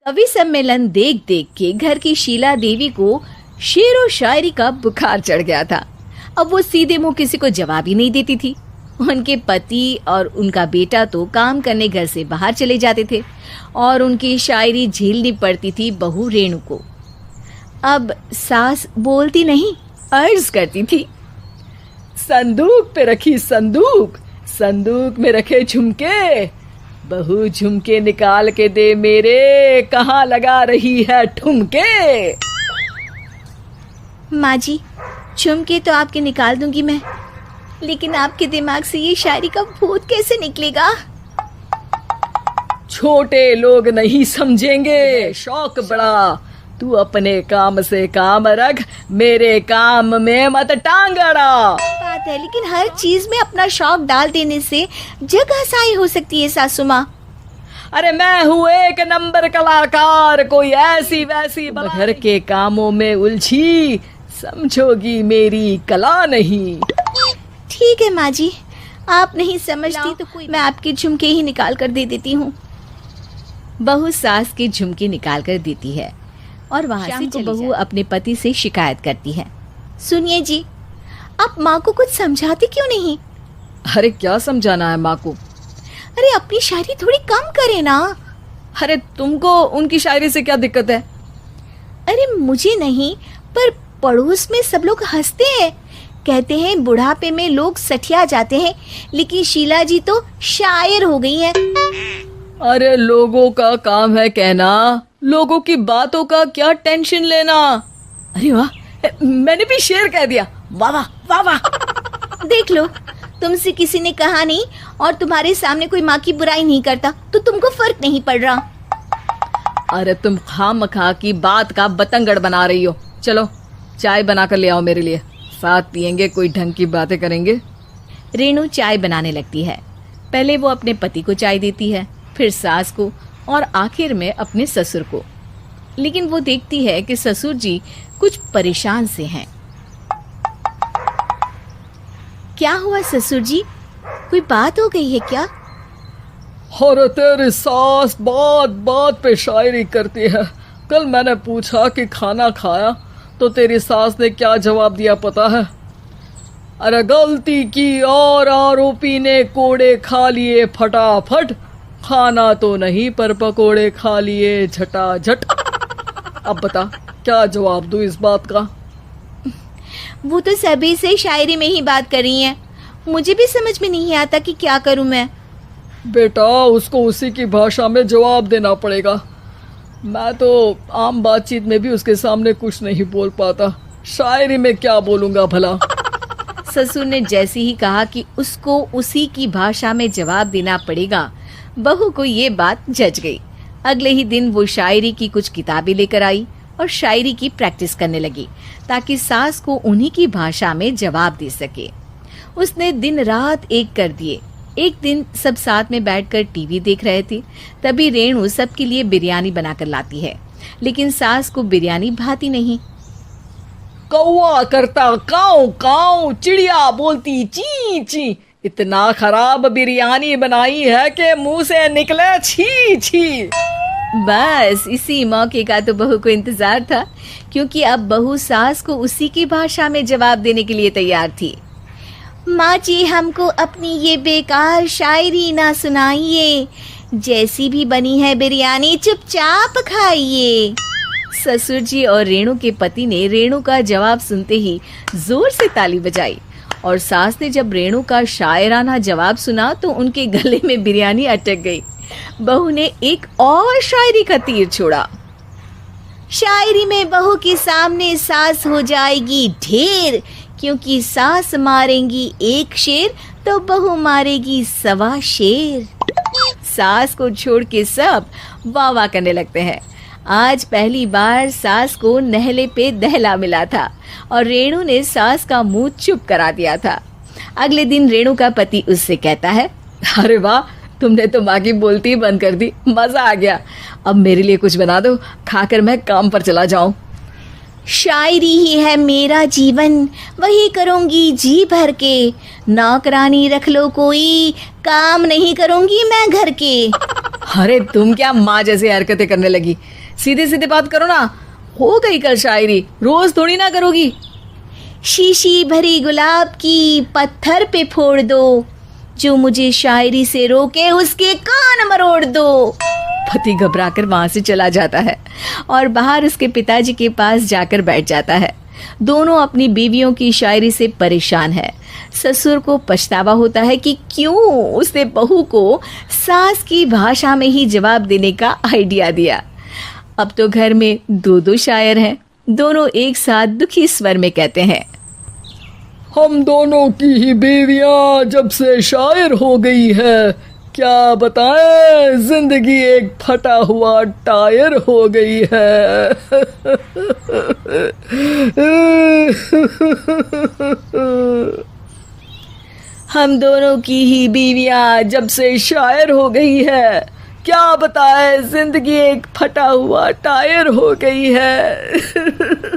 कवि सम्मेलन देख देख के घर की शीला देवी को शेर और शायरी का बुखार चढ़ गया था। अब वो सीधे मुंह किसी को जवाब ही नहीं देती थी। उनके पति और उनका बेटा तो काम करने घर से बाहर चले जाते थे और उनकी शायरी झेलनी पड़ती थी बहू रेणु को। अब सास बोलती नहीं, अर्ज करती थी, संदूक पे रखी संदूक, संदूक में रखे झुमके, बहू झुमके निकाल के दे मेरे, कहाँ लगा रही है ठुमके। माँ जी, झुमके तो आपके निकाल दूंगी मैं, लेकिन आपके दिमाग से ये शायरी का भूत कैसे निकलेगा? छोटे लोग नहीं समझेंगे, शौक बड़ा, तू अपने काम से काम रख, मेरे काम में मत टांग अड़ा। बात है, लेकिन हर चीज में अपना शौक डाल देने से जग हंसाई हो सकती है सासू माँ। अरे मैं हूँ एक नंबर कलाकार, कोई ऐसी वैसी घर के कामों में उलझी, समझोगी मेरी कला नहीं। ठीक है माँ जी, आप नहीं समझती तो कोई, मैं आपके झुमके ही निकाल कर दे देती हूँ। बहू सास के झुमके निकाल कर देती है और वहाँ से बहू अपने पति से शिकायत करती है, सुनिए जी, आप माँ को कुछ समझाते क्यों नहीं? अरे क्या समझाना है माँ को? अरे अपनी शायरी थोड़ी कम करे ना। अरे तुमको उनकी शायरी से क्या दिक्कत है? अरे मुझे नहीं, पर पड़ोस में सब लोग हंसते हैं, कहते हैं बुढ़ापे में लोग सठिया जाते हैं, लेकिन शीला जी तो शायर हो गई हैं। अरे लोगों का काम है कहना, लोगों की बातों का क्या टेंशन लेना। अरे वाह, मैंने भी शेर कह दिया, वाह वाह वाह वाह। देख लो, तुमसे किसी ने कहा नहीं और तुम्हारे सामने कोई माँ की बुराई नहीं करता तो तुमको फर्क नहीं पड़ रहा। अरे तुम खामखा की बात का बतंगड़ बना रही हो। चलो चाय बना कर ले आओ मेरे लिए, साथ पियेंगे, कोई ढंग की बातें करेंगे। रेणु चाय बनाने लगती है। पहले वो अपने पति को चाय देती है, फिर सास को और आखिर में अपने ससुर को। लेकिन वो देखती है कि ससुर जी कुछ परेशान से हैं। क्या हुआ ससुर जी, कोई बात हो गई है क्या? अरे तेरी सास बात बात पे शायरी करती है। कल मैंने पूछा कि खाना खाया तो तेरी सास ने क्या जवाब दिया पता है? अरे गलती की और आरोपी ने कोड़े खा लिए फटाफट, खाना तो नहीं पर पकोड़े खा लिए झटाझट। अब बता क्या जवाब दूं इस बात का? वो तो सभी से शायरी में ही बात कर रही हैं, मुझे भी समझ में नहीं आता कि क्या करूं मैं। बेटा उसको उसी की भाषा में जवाब देना पड़ेगा। मैं तो आम बातचीत में भी उसके सामने कुछ नहीं बोल पाता, शायरी में क्या बोलूंगा भला। ससुर ने जैसे ही कहा कि उसको उसी की भाषा में जवाब देना पड़ेगा, बहू को ये बात जच गई। अगले ही दिन वो शायरी की कुछ किताबें लेकर आई और शायरी की प्रैक्टिस करने लगी ताकि सास को उन्हीं की भाषा में जवाब दे सके। उसने दिन रात एक कर दिए। एक दिन सब साथ में बैठकर टीवी देख रहे थे, तभी रेणु सबके लिए बिरयानी बनाकर लाती है, लेकिन सास को बिरयानी भाती नहीं। कौवा करता काऊ काऊ, चिड़िया बोलती ची ची, इतना खराब बिरयानी बनाई है कि मुंह से निकले छी छी। बस इसी मौके का तो बहू को इंतजार था, क्योंकि अब बहू सास को उसी की भाषा में जवाब देने के लिए तैयार थी। माँ जी, हमको अपनी ये बेकार शायरी ना सुनाइए, जैसी भी बनी है बिरयानी चुपचाप खाइए। ससुर जी और रेणु के पति ने रेणु का जवाब सुनते ही जोर से ताली बजाई और सास ने जब रेणु का शायराना जवाब सुना तो उनके गले में बिरयानी अटक गई। बहू ने एक और शायरी का तीर छोड़ा। शायरी में बहू के सामने सास हो जाएगी ढेर, क्योंकि सास मारेंगी एक शेर तो बहू मारेगी 1.25 शेर। सास को छोड़ के सब वाह वाह करने लगते हैं। आज पहली बार सास को नहले पे दहला मिला था और रेणु ने सास का मुंह चुप करा दिया था। अगले दिन रेणु का पति उससे कहता है, अरे वाह, तुमने तो माँ की बोलती ही बंद कर दी, मजा आ गया। अब मेरे लिए कुछ बना दो, खाकर मैं काम पर चला जाऊं। शायरी ही है मेरा जीवन, वही करूंगी जी भर के, नौकरानी रख लो कोई, काम नहीं करूंगी मैं घर के। अरे तुम क्या माँ जैसी हरकतें करने लगी, सीधे सीधे बात करो ना। हो गई कल शायरी, रोज थोड़ी ना करोगी। शीशी भरी गुलाब की पत्थर पे फोड़ दो, जो मुझे शायरी से रोके उसके कान मरोड़ दो। पति घबराकर वहां से चला जाता है और बाहर उसके पिताजी के पास जाकर बैठ जाता है। दोनों अपनी बीवियों की शायरी से परेशान है। ससुर को पछतावा होता है कि क्यों उसने बहू को सास की भाषा में ही जवाब देने का आइडिया दिया। अब तो घर में दो दो शायर हैं। दोनों एक साथ दुखी स्वर में कहते हैं, हम दोनों की ही बीवियां जब से शायर हो गई है, क्या बताएं, जिंदगी एक फटा हुआ टायर हो गई है। हम दोनों की ही बीवियां जब से शायर हो गई है, क्या बताएं, जिंदगी एक फटा हुआ टायर हो गई है।